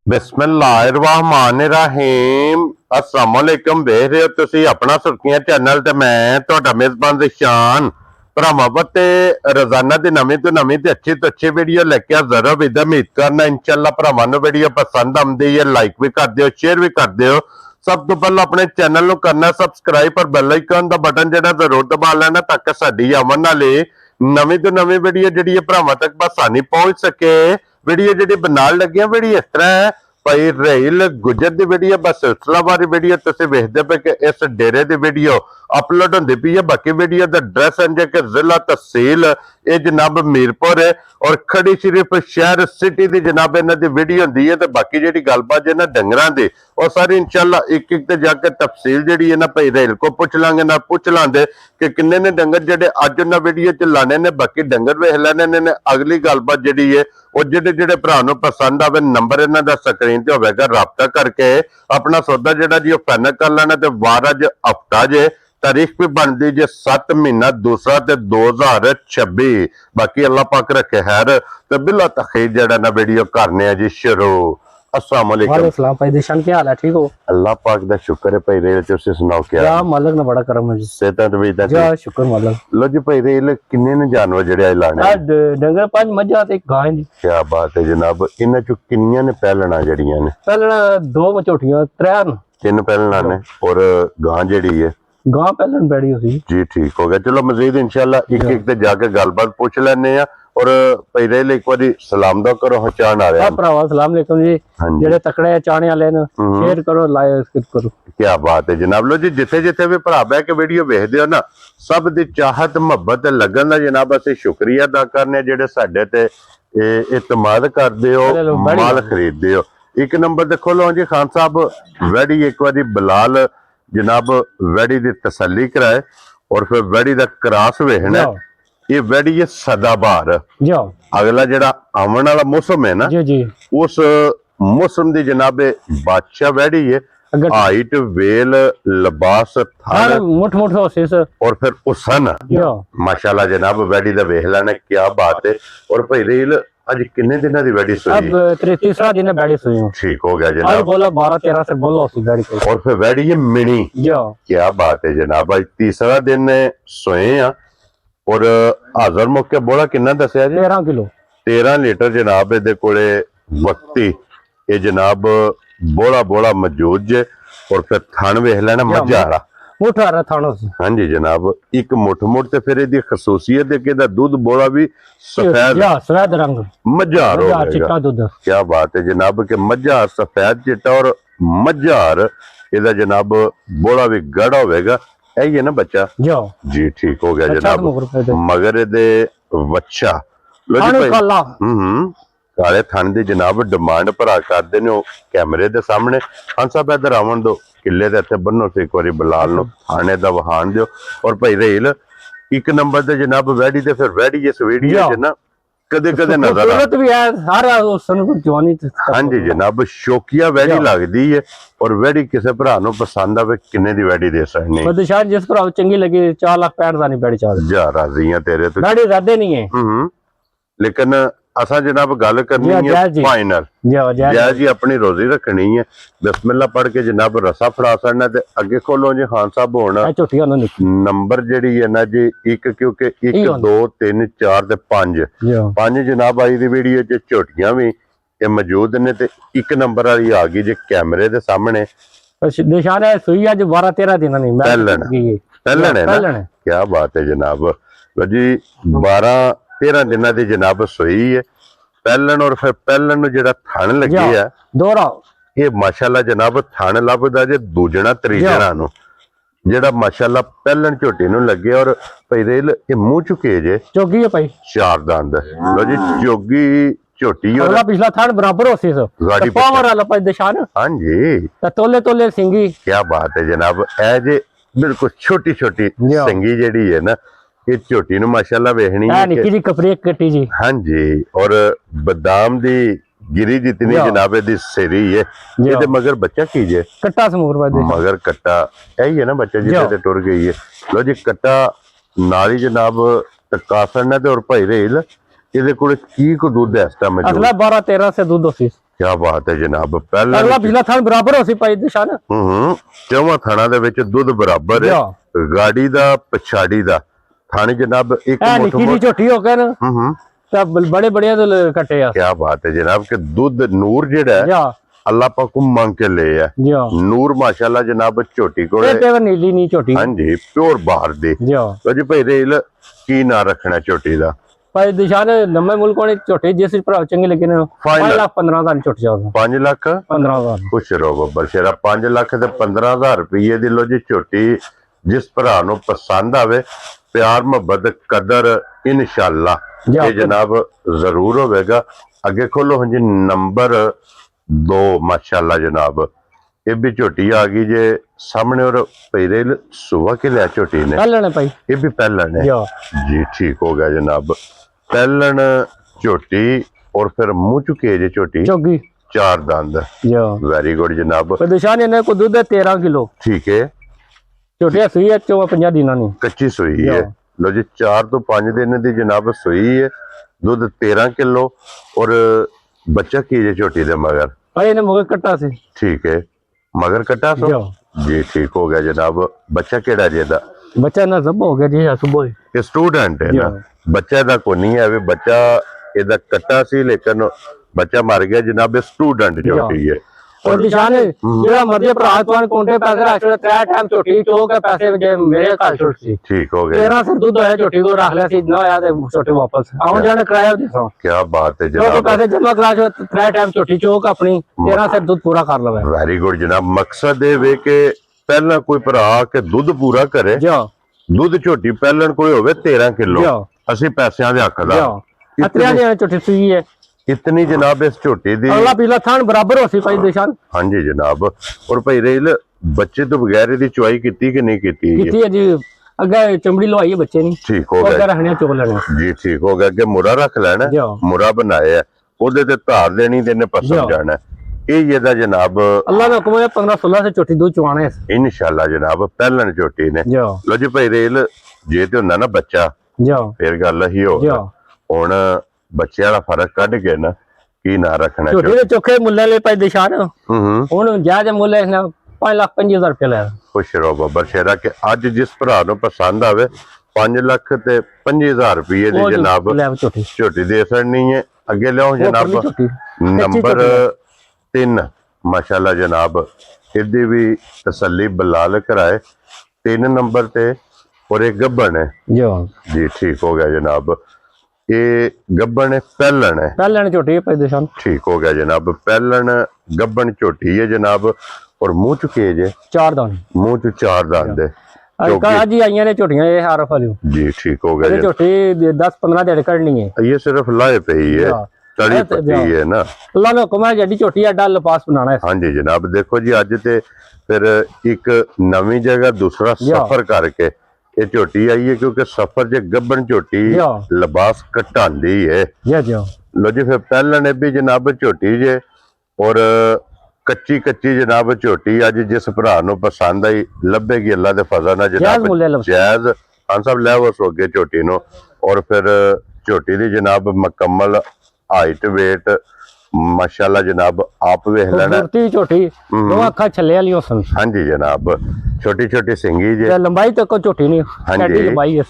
बिस्मिल्लाहिर्रहमानिर्रहीम अस्सलाम वालेकुम। देख रहे हो तुसी अपना सुर्खियां चैनल ते मैं तुहाडा मेजबान जिशान भरावां ते रोजाना दी नवीं तो नवीं ते अच्छी वीडियो लेके हाजिर हो। विद उम्मीद करना इंशाअल्लाह भरावां नूं वीडियो पसंद आउंदी है, लाइक भी कर दिओ, शेयर भी कर दिओ। सब तो पहले अपने चैनल नूं करना सबसक्राइब और बेल आइकन दा बटन जेड़ा जरूर दबा लेना ताकि साडी आवन वाली नवीं तो नवीं वीडियो जिहड़ी है भरावां तक बसानी पहुंच सके। वीडियो जी बनाने लगे वीडियो इस तरह है भाई रेल गुजर की वीडियो बस सिलसिलावार वीडियो तुम वेखते पे कि इस डेरे की वीडियो अपलोड होती पी है। बाकी वीडियो का एड्रैस है कि जिला तहसील ये जनाब मीरपुर है और खड़ी सिर्फ शहर सिटी की जनाब इन्हों की वीडियो होंगी है। तो बाकी जी गलबात है ना डंगर की और सारी इंशाल्लाह एक एक जाके तफसील जी है ना भाई रेल को पूछ लांगे ना पूछ लांगे कि किन्ने ने डंगर जेडे अज उन्हें वीडियो च लाने ने। बाकी डंगर वेख लेने ने। अगली गलबात जी है वो जेडे जेडे भरा पसंद आवे नंबर इन्हों का स्क्रीन से होगा राबता करके अपना सौदा जेड़ा जी फाइनल कर लेना। तो वार अज हफ्ता जे तारीख भी बनती जे 7 महीना दूसरा ते 2026। बाकी अल्लाह पाक रखे खैर तो बिला तखीर जड़ा ना वीडियो करने जी शुरू। अस्सलाम वालेकुम। सलाम भाई दिशान क्या हाल है? ठीक हो? अल्लाह पाक दा शुक्र है भाई रेल तुसी सुनाओ क्या या मालिक ने बड़ा करम है जी। सेहत भी दा जा शुक्र मालिक। लो जी भाई रेल किन्ने ने जानवर जेड़े लाने डंगर पांच मज्झां ते एक गाय जी। क्या बात है जनाब। इन्हां चो किन्नियां ने पहलना जड़ियां ने? पहलना दो मझोटियां त्रै न। 3 पहलना ने और गां जेड़ी है गां पहलन बैठी होसी जी। ठीक हो गया। चलो मजीद इंशाल्लाह एक एक ते जाके गलबात पूछ लेने आ। और भाई रेल एक बारी सलाम दा करो हचान आ रहा है भरावा। सलाम अलैकुम जी। जेड़े तकड़े चाने वाले ने शेयर करो लाइक करो। क्या बात है जनाब। लो जी जिथे जिथे भी भरा बह के वीडियो वेखदे हो ना सब दी चाहत मुहब्बत लगन दा जनाब असीं शुक्रिया अदा करने जेड़े साडे ते इतमाद करदे हो माल खरीददे हो। एक नंबर देखो लो जी खान साहब वैड़ी एक बारी बिलाल जनाब वैड़ी दी तसल्ली कराए और फिर वैड़ी दा क्रास वेखना। ये वैड़ी है सदाबहार। अगला जेड़ा आवन वाला मौसम है ना जी जी उस मौसम दी जनाब बादशाह वैड़ी है। हाइट वेल लिबास मुठ मुठ और फिर उसन माशाल्लाह जनाब वैड़ी दा वेख लेना क्या बात है। और भाई रेल आज किन्ने दिनों दी वैड़ी सुई? अब तीसरा दिन है वैड़ी सुई। ठीक हो गया जनाब। बोला 12-13 से बोलो उसी वैड़ी को। और फिर वैड़ी है मिनी। क्या बात है जनाब। आज तीसरा दिन सोए हैं और हाजर मौके बोला किन्ना दसिया जी? 13 किलो 13 लीटर जनाब इहदे कोले वक्ती ये जनाब बोला बोला मौजूद जे। और फिर थान वेख लेना मझारा मुठारा थानो। हाँ जी जनाब एक मुठ मुठ ते फिर इहदी खसूसियत है कि दूध बोला भी सफेद सफेद रंग मझार हो चिट्टा दूध। क्या बात है जनाब के मझार सफेद चिट्टा और मझार इहदा जनाब बोला भी गड़ा होगा। यही है ना बच्चा जी। ठीक हो गया जनाब। मगर दे बच्चा लो जी काले थान दी जनाब डिमांड भरा करदे ने कैमरे दे सामने। खान साहब इधर आवन दो किले दे इत्थे बन्नो से एक बारी बिलाल नु थाने दा वहान दियो। और भाई रेल एक नंबर दे जनाब वैड़ी ते फिर वैड़ी इस वीडियो च ना कदे कदे नजर भी है सारा जवानी। हाँ जी जनाब शौकिया वैड़ी लगदी है और वैड़ी किसी भरा नु पसंद आवे किन्ने दी वैड़ी दे सकने? शायद जिस भरा चंगी लगी 4,65,000 दा नहीं वैड़ी चाल जा राजी है तेरे तो वैड़ी ज्यादा नहीं है। लेकिन असा जनाब गल करनी है फाइनल जय जी अपनी रोजी रखनी है। बिस्मिल्लाह पढ़ के जनाब रसा फड़ा सकना ते अगे खोलो जी खान साहब होना नंबर जेड़ी है ना जी एक क्योंकि 1 2 3 4 ते 5 जनाब आई दी वीडियो च झोटियां भी ये मौजूद ने ते एक नंबर वाली आ गई जी कैमरे दे सामने। निशान है सुई अज 12-13 दिन नहीं पहलन है ना। क्या बात है जनाब जी 12-13 दिनों की जनाब सोई है पहलन। और फिर पहलन जेड़ा थन लगी है दोहरा ये माशाल्लाह जनाब थन लभदा जे दूजना त्रीजना नु जेड़ा माशाल्लाह पहलन झोटी नु लगे। और भाई रेल ये मुंह चुके जे चोगी है भाई 4 दंद लो जी चोगी झोटी और पिछला थन बराबर होसी पावर वाला भाई निशान। हां जी तोले तोले सिंगी। क्या बात है जनाब ए जे बिल्कुल छोटी छोटी सिंगी जेड़ी है ना ये झोटी नु माशाल्लाह वेखनी है निकी जी कपड़े कटी जी। हाँ जी और बादाम दी गिरी जितनी जनाब दी सिरी है ये मगर बच्चा कीजिए कट्टा समूर मगर कट्टा यही है ना बच्चा जिसे टुर गई है। लो जी कट्टा नाली जनाब कासन है और भाई रेल ये को दूध है इस टाइम 12-13 से दूध होसी क्या बात है जनाब। पहला अगला पिछला थान बराबर हो सी पाई निशान चौवां थाना दे विच दुध बराबर है गाड़ी दा पछाड़ी दा थाने जनाब एक निक्की जी झोटी हो गए ना सब बड़े बड़े कटे आ। क्या बात है जनाब के दूध नूर जेड़ा है अल्लाह पाक मांग के ले है नूर माशाल्लाह जनाब झोटी को नीली नहीं झोटी। हाँ जी प्योर बाहर दी तो जी भाई रेल की ना रखना झोटी दा भाई दिशा ने नम्मे मुल्क ने झोटी जिस भरा चंगे लगे ने 5,15,000 झोटी जाओ 5,15,000 खुश रहो बब्बर शेरा 5,15,000 रुपये दी लो जी झोटी जिस भरा नु पसंद आवे प्यार मोहब्बत कदर इंशाअल्लाह ये जनाब जरूर होगा। अगे खोलो हाँ जी नंबर 2 माशाल्लाह जनाब ये भी झोटी आ गई जे सामने और पहले सुबह के लिया झोटी ने ये भी पहलन है जी ठीक हो गया जनाब पहलन झोटी और फिर मुंह चुके जे झोटी 4 दंद वेरी गुड जनाब को दूध 13 किलो ठीक है झोटी सुई है 54 दिन नहीं कच्ची सुई है लो जी 4 तो 5 दिन दी जनाब सुई है दूध 13 किलो और बच्चा की जे झोटी दे मगर मगर कट्टा से ठीक है मगर कट्टा सो जी ठीक हो गया जनाब बच्चा केड़ा जेदा बच्चा ना सब हो गया जी सुबह ये स्टूडेंट है ना बच्चा दा को नहीं है वे बच्चा एदा कट्टा सी लेकिन बच्चा मर गया जनाब स्टूडेंट झोटी है और निशान जेड़ा मध्य प्रातवान कोंटे पैसे राशो 3 टाइम झोटी तो के पैसे जे मेरे काल छुट सी ठीक हो गया 13 से दूध है झोटी को रख लिया सी ना याद है छोटे वापस आउं जाने कराया दिसो क्या बात है जनाब तो पैसे जमा करा जो 3 टाइम झोटी चोक अपनी 13 से दूध पूरा कर लवे वेरी गुड जनाब मकसद है वे के पहला कोई भरा के दूध पूरा करे दूध झोटी पहलन कोई होवे 13 किलो असि पैसियां दे हकदार अत्रिया ने झोटी सुई है इतनी जनाब इस झोटी दी अगला पिछला थान बराबर हो सी भाई दिशान हाँ जी जनाब और भाई रेल बच्चे तो बगैर दी चुआई की कि नहीं की है जी अगे चमड़ी लवाई है बच्चे नहीं ठीक हो गया रहने चोक लेने जी ठीक हो गया कि मुरा रख लेना मुरा बनाया है ओदे ते धार देनी तेने पसंद जाना ये दा जनाब अल्लाह दा हुक्म है 15-16 से झोटी दूध चुवाने इंशाल्लाह जनाब पहलन झोटी ने लो जी भाई रेल जे ते हुंदा ना बच्चा फिर गल ही हो हुन बच्चे वाला फर्क कट के ना की ना रखना झोटी दे चोखे मुल्ले ले पाई दिशान हुन जायज मुल्ले ना 5,50,000 रुपया ले खुश रहो बब्बर शेरा के आज जिस भरा नु पसंद आवे 5,50,000 रुपये दी जनाब झोटी दे सकनी है अगे लियो जनाब नंबर 3 माशाल्लाह जनाब इदी भी तसल्ली बलाल कराए 3 नंबर ते और एक गब्बन है जी ठीक हो गया जनाब ये गब्बन है पहलन झोटी है पैदेशान ठीक हो गया जनाब पहलन गब्बन झोटी है जनाब और मुंह चुके जे 4 दांत मुंह च 4 दांत आज ही आईया ने झोटियां ये आरफ वाली जी ठीक हो गया झोटी 10-15 दिन करनी है ये सिर्फ लाए पे ही है तड़ी पट्टी है ना अल्लाह ने हुक्म है जड़ी झोटी है डल पास बनाना है हां जी जनाब देखो जी आज ते फिर एक नवी जगह दूसरा सफर करके ये झोटी आई है क्योंकि सफर च गब्बन झोटी लिबास कटांदी है लो जी फिर पहले ने भी जनाब झोटी जे और कच्ची जनाब झोटी अज जिस भरा नु पसंद आई लभेगी अल्लाह दे फजल नाल जनाब जायज खान साहब ले वो सोगे झोटी नु और फिर झोटी दी जनाब मुकम्मल हाइट वेट माशाल्लाह जनाब आप वेख लेना झोटी दो अखा छले वाली होसन हां जी जनाब छोटी सिंगी जे लंबाई तो को झोटी नहीं हां जी लंबाई है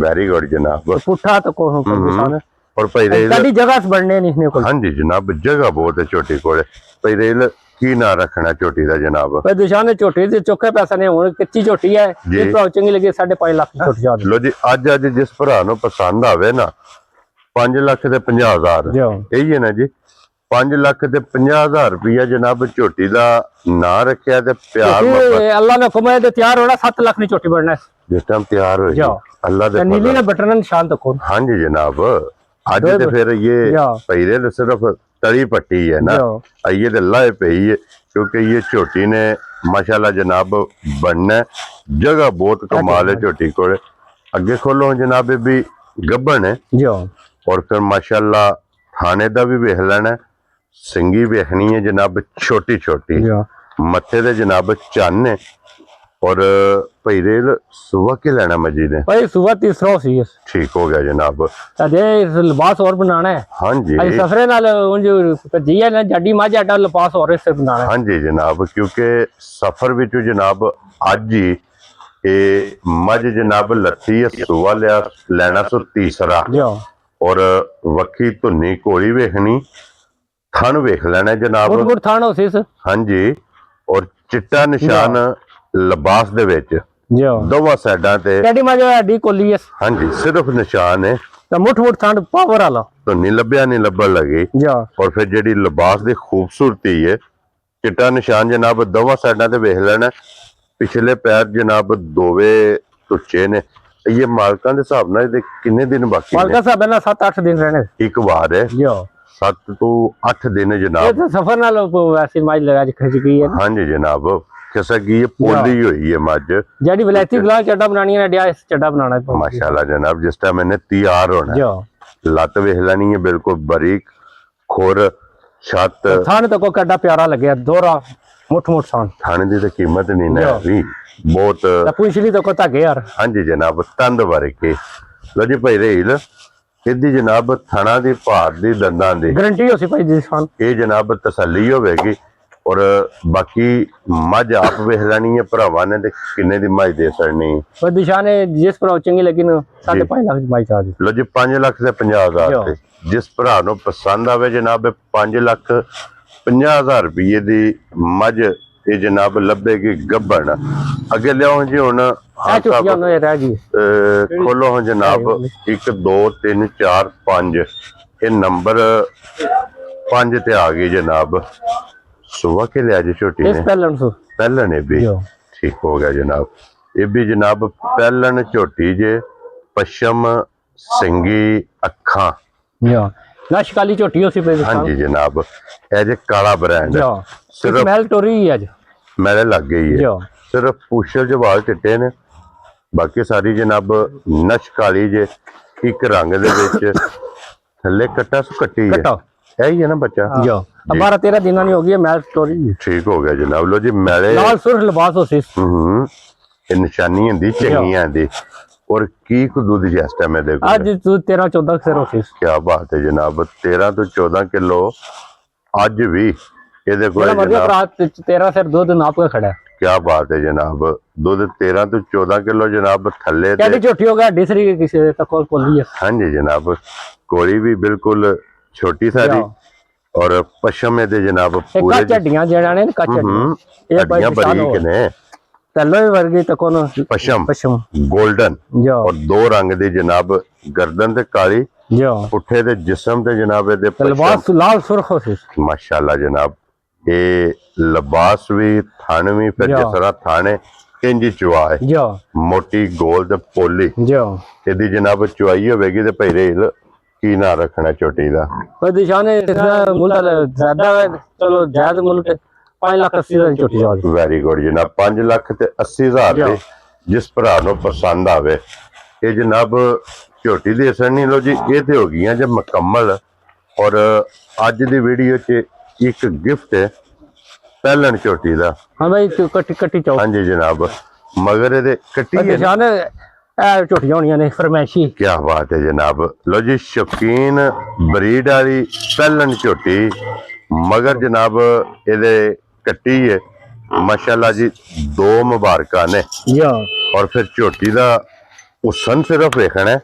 वेरी गुड जनाब पुठा तो को निशान और पहले कड़ी जगह से बढ़ने नहीं इसने को हां जी जनाब जगह बहुत है झोटी कोले पहले की ना रखना झोटी दा जनाब भाई दिशान झोटी दे चोखे पैसा नहीं हुन कच्ची झोटी है ये तो चंगी लगी 5.5 लाख की झोटी जा लो जी आज जिस भरा नु पसंद आवे ना 5,50,000 यही है ना जी 5,50,000 रुपया जनाब झोटी दा ना रखिया ते प्यार अल्लाह ने हुक्म है ते तैयार होना 7 लाख की झोटी बनना जिस टाइम तैयार हो अल्लाह दे नीली ने बटन निशान तको हां जी जनाब आज ते फिर ये पहले सिर्फ तड़ी पट्टी है ना ये तो लाए पे ही है क्योंकि ये झोटी ने माशाल्लाह जनाब बनना जगह बहुत कमाल है झोटी को अगे खोलो जनाब भी गब्बन है और फिर माशाल्लाह थाने दा भी वेख लेना सिंगी वेखनी है जनाब छोटी मथे दे जनाब चन्न है और भईरेल सुबह के लेना मजी ने भाई सुबह तीसरा हो सी ठीक हो गया जनाब। अजे लिबास और बनाना है। हाँ जी अज सफरे नाल उंज जी है ना जड्डी मां जाडा लिबास और इस बनाना है। हाँ जी जनाब, क्योंकि सफर विच जनाब अज ही ये मज जनाब लत्ती है सुबह लिया लेना सो तीसरा और वक्की धुनी घोड़ी वेखनी थन वेख लेना जनाब। गुट थान हो सी हाँ जी, और चिट्टा निशान लिबास दे विच दोवां साइडां ते जड्डी मां जाडी कोली है। हाँ जी, सिर्फ निशान है तो मुठ मुठ थान पावर वाला तो नहीं लभ्या नहीं लभन लगी। और फिर जेडी लिबास दी खूबसूरती है चिट्टा निशान जनाब दोवां साइडां ते वेख लेना। पिछले पैर जनाब दोवे टुच्चे ने। ये मालकां दे हिसाब नाल इहदे किन्ने दिन बाकी मालका साहब ना 7-8 दिन रहने एक बार है 7 तो 8 दिन जनाब। ये तो सफर नाल वैसी माज लगा खिंच गई है। हाँ जी जनाब, किसा की ये पोली हुई है मज जेडी विलायती गुलाम चड्डा बनानी है ना इस चड्डा बनाना है। माशाल्लाह जनाब, जिस टाइम मैंने तैयार होना है लत वेख लेनी है बिल्कुल बारीक खुर छत थान तो को कड्डा प्यारा लगे दोहरा मुठ मुठ थान थाने दी तो कीमत नहीं ना भी बहुत पूछली तो को धागे यार। हाँ जी जनाब, तंद भर के लो जी भाई रेल इहदी जनाब थणा दी भार दी दंदां दी गारंटी हो सी भाई जी खान ये जनाब तसल्ली होगी। और बाकी मज आप वेख लेनी है भरावां ने ते किन्ने दी मज दे सकनी पर दिशा ने जिस पर चंगी लगी ना 5.5 लाख दी मज चार्ज लो जी 5,50,000 ते जिस भरा नु पसंद आवे जनाब 5,50,000 रुपये दी मज ये जनाब लभेगी गब्बन। अगे लियाओ जी हुन खोलो हाँ जनाब 1 2 3 4 5 ये नंबर 5 ते आ गई जनाब। सुबह के लिया जी छोटी ने पहलन ये भी ठीक हो गया जनाब। ये भी जनाब पहलन छोटी जे पश्चिम सिंगी अखा नशकाली झोटी हो सी। हाँ जी जनाब, ए जे काला ब्रांड सिर्फ महल टोरी ही है मेरे लग गई है सिर्फ पूछल जो वाल चिट्टे ने बाकी सारी जनाब नशकाली जे एक रंग दे विच थल्ले कट्टा सु कट्टी है यही है ना बच्चा 12-13 दिन नहीं हो गई मैल स्टोरी ठीक हो गया जनाब। लो जी मेले लाल सुर्ख लिबास हो सी ये निशानी होंदी चंगियां दी और की को दूध जिस टाइम देखो आज तू 13-14 सिर हो सी। क्या बात है जनाब, 13 तो 14 किलो आज भी ये देखो जनाब 13 सिर दूध नाप के खड़ा है। क्या बात है जनाब, दूध 13 तो 14 किलो जनाब थल्ले कैसी झोटी हो गया डिसरी किसी तक कोली है। हाँ जी जनाब, कोड़ी भी बिल्कुल छोटी सारी और पश्चिम दे जनाब पूरे चड्डियां जेड़ा ने कच्च हड्डियां बारीक ने तल्लो वर्गी तो कोनो पश्चिम गोल्डन और 2 रंग दी जनाब गर्दन ते काली पुठे दे जिस्म ते जनाब दे लिबास लाल सुर्ख हो सी। माशाल्लाह जनाब, ये लिबास भी थान भी फिर जिस तरह थाने इंजी चुआ है मोटी गोल ते पोली यदि जनाब चुआई होगी तो भाई रेल की ना रखना छोटी दा पर दिशा ने मुल्क ज्यादा चलो ज्यादा मुल्क 5,80,000 छोटी जाओ। वेरी गुड जनाब, 5,80,000 जिस भरा नु पसंद आवे ये जनाब छोटी दे सकनी। लो जी ये तो हो गई जब मुकम्मल और अज दी वीडियो च एक गिफ्ट है पहलन छोटी दा। हाँ भाई कट्टी कट्टी चाओ। हाँ जी जनाब, मगर ये कट्टी दिशा ने झोटियां होनियां ने फरमाइशी। क्या बात है जनाब। लो जी शौकीन ब्रीड वाली पहलन झोटी मगर जनाब ये कट्टी है माशाल्लाह जी 2 मुबारका ने और फिर झोटी का हुसन सिर्फ वेखना है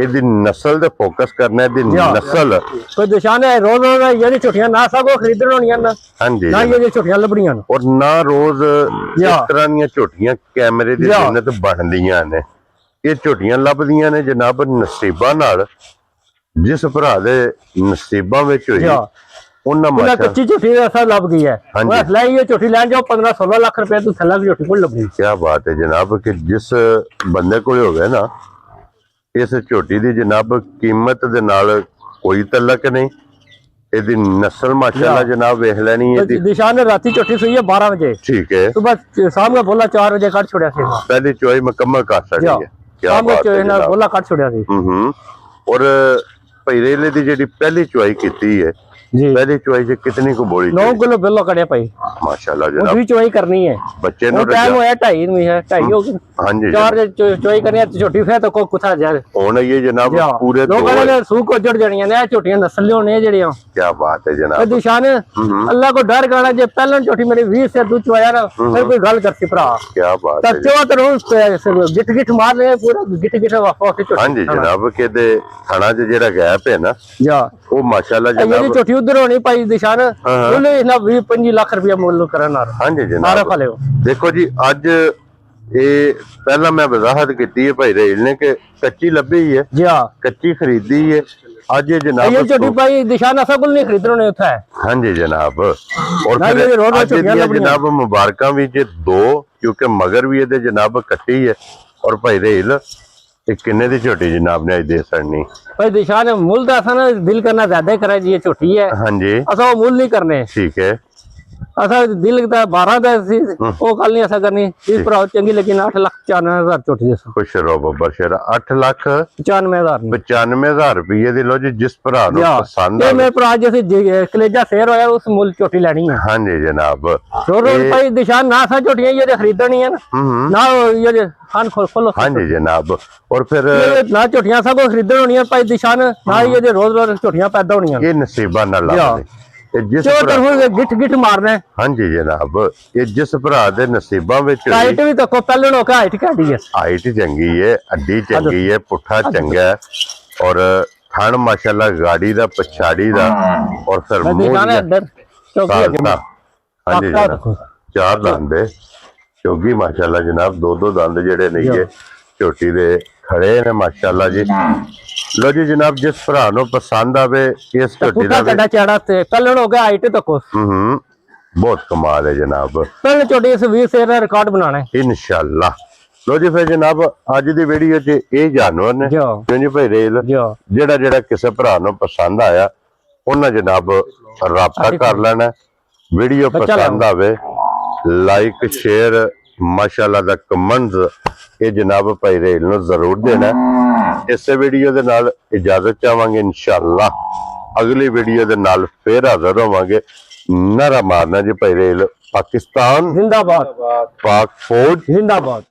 ਇਹਦੀ ਨਸਲ ਤੇ ਫੋਕਸ ਕਰਨਾ ਇਹਦੀ ਨਸਲ ਕੋਈ ਦਿਸ਼ਾਨ ਹੈ ਰੋਜ਼ ਰੋਜ਼ ਇਹ ਛੁੱਟੀਆਂ ਨਾ ਸਕੋ ਖਰੀਦਣ ਹੋਣੀਆਂ ਨਾ ਹਾਂਜੀ ਨਾ ਇਹ ਛੁੱਟੀਆਂ ਲੱਭਣੀਆਂ ਔਰ ਨਾ ਰੋਜ਼ ਇਸ ਤਰ੍ਹਾਂ ਦੀਆਂ ਝੋਟੀਆਂ ਕੈਮਰੇ ਦੀ ਜ਼ਿੰਨਤ ਬਣਦੀਆਂ ਨੇ ਇਹ ਝੋਟੀਆਂ ਲੱਭਦੀਆਂ ਨੇ ਜਨਾਬ ਨਸੀਬਾਂ ਨਾਲ ਜਿਸ ਭਰਾ ਦੇ ਨਸੀਬਾਂ ਵਿੱਚ ਹੋਈ ਉਹਨਾਂ ਮਾਸ਼ਾ ਕੱਚੀ ਝੋਟੀ ਦਾ ਅਸਰ ਲੱਭ ਗਈ ਹੈ ਬਸ ਲੈ ਇਹ ਝੋਟੀ ਲੈਣ ਜਾਓ 15-16 ਲੱਖ ਰੁਪਏ ਤੋਂ ਥੱਲੇ ਦੀ ਝੋਟੀ ਕੋਲ ਲੱਭਣੀ। ਕੀ ਬਾਤ ਹੈ ਜਨਾਬ ਕਿ ਜਿਸ ਬੰਦੇ ਕੋਲ ਹੋਵੇ ਨਾ इस झोटी की जनाब कीमत दे नाल कोई तलक नहीं ਇਹਦੀ नस्ल माशाल्लाह जनाब वेख लेनी है दिशा ने राती झोटी सुई है 12 बजे ठीक है सुबह शाम का बोला 4 बजे काट छोड़या सी पहली चोई मुकम्मल कर सकती है क्या बात है ना बोला काट छोड़या सी और पहिरेले दी जेडी पहली चोई कीती है जी पहली चोई से कितनी को बोली 9 किलो बिलो कड़े भाई माशाल्लाह वो जनाब भी चुवाई करनी है। बच्चे वो नु टाइम होया 2:30 में है, 2:30 हो गए। हाँ जी चार चुवाई करनी है छोटी फे तो को कुथा जा हुन ये जनाब पूरे दो लोगों ने सू को जड़ जणियां ने छोटियां नस्ल होने जेड़ियां। क्या बात है जनाब दिशान अल्लाह को डर गाना जे पहले छोटी मेरी 20 से दूध चुवाया ना फिर कोई गल करती भरा क्या बात है तच्चो तो रोज गिट गिट मार ले पूरा गिट गिट वापस छोटी। हाँ जी जनाब के दे खाना च जेड़ा गैप है ना जा वो माशाल्लाह ये जनाब छोटी उधर होनी पाई दिशान बोले ना 20-25 लाख रुपया मुल्ल करना। हाँ जी सारा जनाब फले देखो जी अज ये पहला मैं वजाहत की है भाई रेल ने कि कच्ची लभी ही है जी हां कच्ची खरीदी है आज ये जनाब ये छोटी पाई दिशान ऐसा कुल नहीं खरीदने ने उठा है। हाँ जी जनाब और नहीं, फिर ये रोड आज छोटियां दियां लभणियां। जनाब मुबारक भी जे दो क्योंकि मगर भी ये जनाब कट्टी है और भाई रेल किन्ने दी छोटी जनाब ने अज दे सड़नी भाई दिशान मुल तो ऐसा ना दिल करना ज्यादा करे जी ये छोटी है हाँ जी ऐसा वो मुल नहीं करने ठीक है ऐसा दिल का 12 का वो गल नहीं ऐसा करनी इस पर चंगी लेकिन 8,95,000 छोटी जैसा खुश रहो बब्बर शेरा 8,95,000 95,000 रुपये दी लो जी जिस भरा नु पसंद ये आवे। मेरे भरा जैसे कलेजा शेर होया उस मुल छोटी लेनी है। हाँ जी जनाब रोज भाई दिशान ना सा छोटियां ये खरीदनी है ना ये खान खोलो हाँ जी जनाब और फिर ये ना छोटियां सा को खरीदन होनी है भाई दिशान ना ये रोज रोज छोटियां पैदा होनी है ये नसीबा ना ला जिस जो भरा तरह गिट गिट मारना है। हाँ जी जनाब ये जिस भरा दे नसीबा विच हाइट भी तको पहले नो का हाइट घटी है हाइट चंगी है अड्डी चंगी है पुट्ठा चंगा है और थन माशाल्लाह गाड़ी दा पछाड़ी दा और फिर मैं मुंह दिखाना दियां इधर चौकी है सालता। हाँ जी पक्का जनाब रखो। चार दंद है चौगी माशाल्लाह जनाब दो दंद जेड़े नहीं है छोटी दे खड़े ने माशाल्लाह जी लो जी जनाब जिस भरा नु पसंद आवे इस छोटी पुट्ठा दा चढ़ा चढ़ा से पहले नो का हाइट तको बहुत कमाल है जनाब पहले छोटी इस 20 शेर रिकॉर्ड बनाना है इंशाल्लाह लो जी फिर जनाब अज दी वीडियो च ये जानवर ने जो क्यों जी भाई रेल जो जेड़ा जेड़ा किसी भरा नु पसंद आया उन्हें जनाब राबता कर लेना वीडियो बच्चा पसंद आवे लाइक शेयर माशाल्लाह दा कमेंट्स ये जनाब भाई रेल नु जरूर देना इस वीडियो दे नाल इजाजत चाहांगे इंशाल्लाह अगली वीडियो दे नाल फिर हाजिर होवांगे नारा मारना जी भाई रेल पाकिस्तान जिंदाबाद पाक फौज जिंदाबाद।